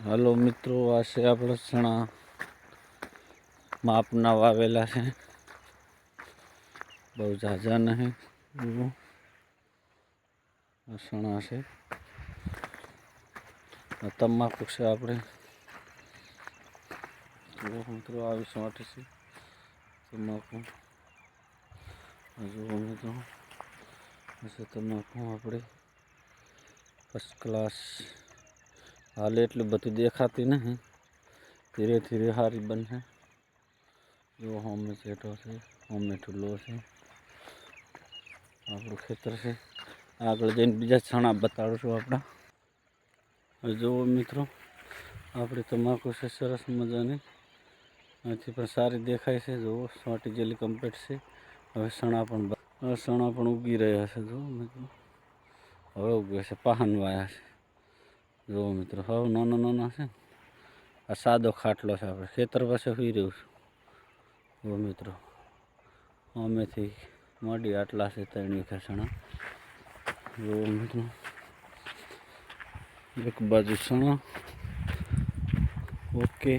હાલો મિત્રો, આ છે આપણે ચણા માપના વાવેલા છે, બહુ ઝાઝા નહીં. આ ચણા છે, આ તમાકુ છે. આપણે મિત્રો આવી માટે છે તમાકુ. જુઓ મિત્રો, તમાકુ આપણે ફર્સ્ટ ક્લાસ. હાલ એટલી બધી દેખાતી નહીં, ધીરે ધીરે સારી બનશે. જો હોમે ચેટો છે, હોમે ઠુલ્લો છે, આપણું ખેતર છે. આગળ જઈને બીજા છણા બતાડું છું આપણા. જુઓ મિત્રો, આપણી તમાકુ છે સરસ મજાની, અહીંથી પણ સારી દેખાય છે. જુઓ સોટી જેલી કમ્પ્લીટ છે. હવે સણા પણ ઉગી રહ્યા છે. જુઓ મિત્રો, હવે ઉગે છે, પાહન વાયા છે. જુઓ મિત્રો, હવે નાના નાના છે. આ સાદો ખાટલો છે, આપણે ખેતર પાસે સુઈ રહ્યું છું. જુઓ મિત્રો, અમેથી મોડી આટલા છે, 3 વીઘા સણા. જુઓ મિત્રો, એક બાજુ સણા. ઓકે.